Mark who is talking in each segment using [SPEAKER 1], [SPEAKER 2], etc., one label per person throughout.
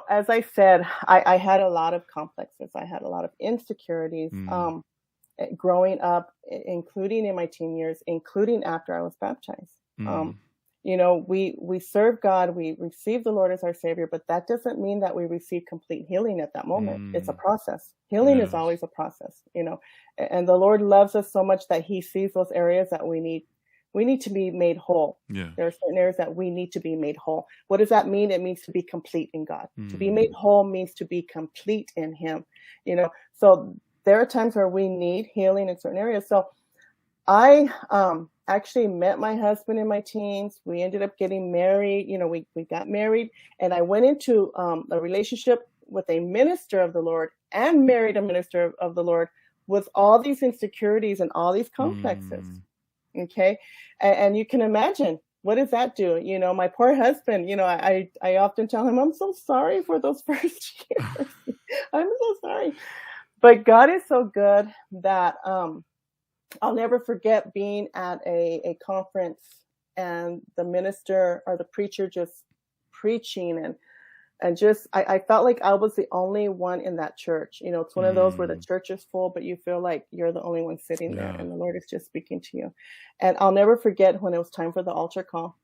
[SPEAKER 1] As I said, I had a lot of complexes. I had a lot of insecurities
[SPEAKER 2] Mm,
[SPEAKER 1] growing up, including in my teen years, including after I was baptized.
[SPEAKER 2] mm,
[SPEAKER 1] We serve God, we receive the Lord as our Savior, but that doesn't mean that we receive complete healing at that moment. It's a
[SPEAKER 2] mm.
[SPEAKER 1] process. Healing is
[SPEAKER 2] Yes.
[SPEAKER 1] always a process, and the Lord loves us so much that He sees those areas that we need to be made whole.
[SPEAKER 2] Yes.
[SPEAKER 1] There are certain areas that we need to be made whole. What does that mean? It means to be complete in God. To be made
[SPEAKER 2] Mm,
[SPEAKER 1] whole means to be complete in Him. So there are times where we need healing in certain areas. So I actually met my husband in my teens. We ended up getting married. We got married, and I went into a relationship with a minister of the Lord and married a minister of the Lord with all these insecurities and all these complexes.
[SPEAKER 2] mm.
[SPEAKER 1] Okay. And you can imagine, what does that do? My poor husband, I often tell him, I'm so sorry for those first years. I'm so sorry. But God is so good that I'll never forget being at a conference and the minister or the preacher just preaching and just I felt like I was the only one in that church. It's one of those where the
[SPEAKER 2] Mm,
[SPEAKER 1] church is full, but you feel like you're the only one sitting there
[SPEAKER 2] yeah.
[SPEAKER 1] and the Lord is just speaking to you. And I'll never forget when it was time for the altar call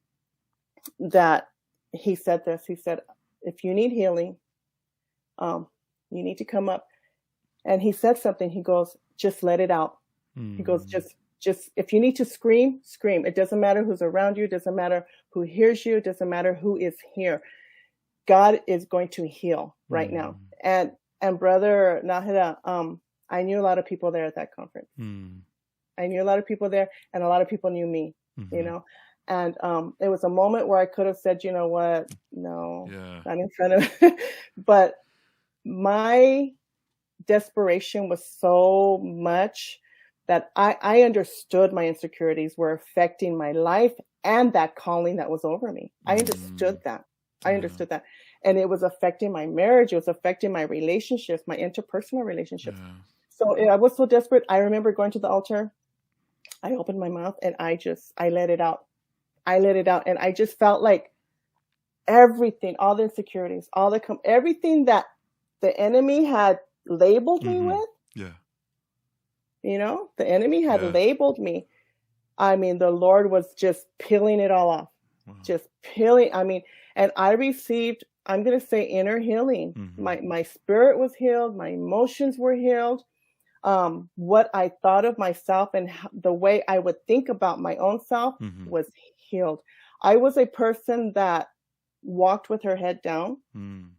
[SPEAKER 1] that he said this. He said, if you need healing, you need to come up. And he said something. He goes, just let it out. He goes,
[SPEAKER 2] Mm,
[SPEAKER 1] just if you need to scream, scream. It doesn't matter who's around you. It doesn't matter who hears you. It doesn't matter who is here. God is going to heal right now.
[SPEAKER 2] mm,
[SPEAKER 1] And brother Nahida, I knew a lot of people there at that conference.
[SPEAKER 2] mm,
[SPEAKER 1] I knew a lot of people there, and a lot of people knew me. You
[SPEAKER 2] mhm.
[SPEAKER 1] know, and it was a moment where I could have said, you know what, no,
[SPEAKER 2] Yeah.
[SPEAKER 1] not in front of, but my desperation was so much that I understood my insecurities were affecting my life and that calling that was over me. I understood
[SPEAKER 2] Mm,
[SPEAKER 1] that. I
[SPEAKER 2] yeah.
[SPEAKER 1] understood that. And it was affecting my marriage. It was affecting my relationships, my interpersonal relationships.
[SPEAKER 2] Yeah.
[SPEAKER 1] So I was so desperate. I remember going to the altar. I opened my mouth and I let it out. I let it out. And I just felt like everything, all the insecurities, everything that the enemy had labeled me
[SPEAKER 2] Mhm.
[SPEAKER 1] with,
[SPEAKER 2] Yeah.
[SPEAKER 1] the enemy had
[SPEAKER 2] Yes.
[SPEAKER 1] labeled me. I mean, the Lord was just peeling it all off,
[SPEAKER 2] Wow.
[SPEAKER 1] just peeling. I mean, and I received, I'm going to say, inner healing.
[SPEAKER 2] Mhm.
[SPEAKER 1] My spirit was healed. My emotions were healed. What I thought of myself and the way I would think about my own self
[SPEAKER 2] Mhm.
[SPEAKER 1] was healed. I was a person that walked with her head down.
[SPEAKER 2] Mm.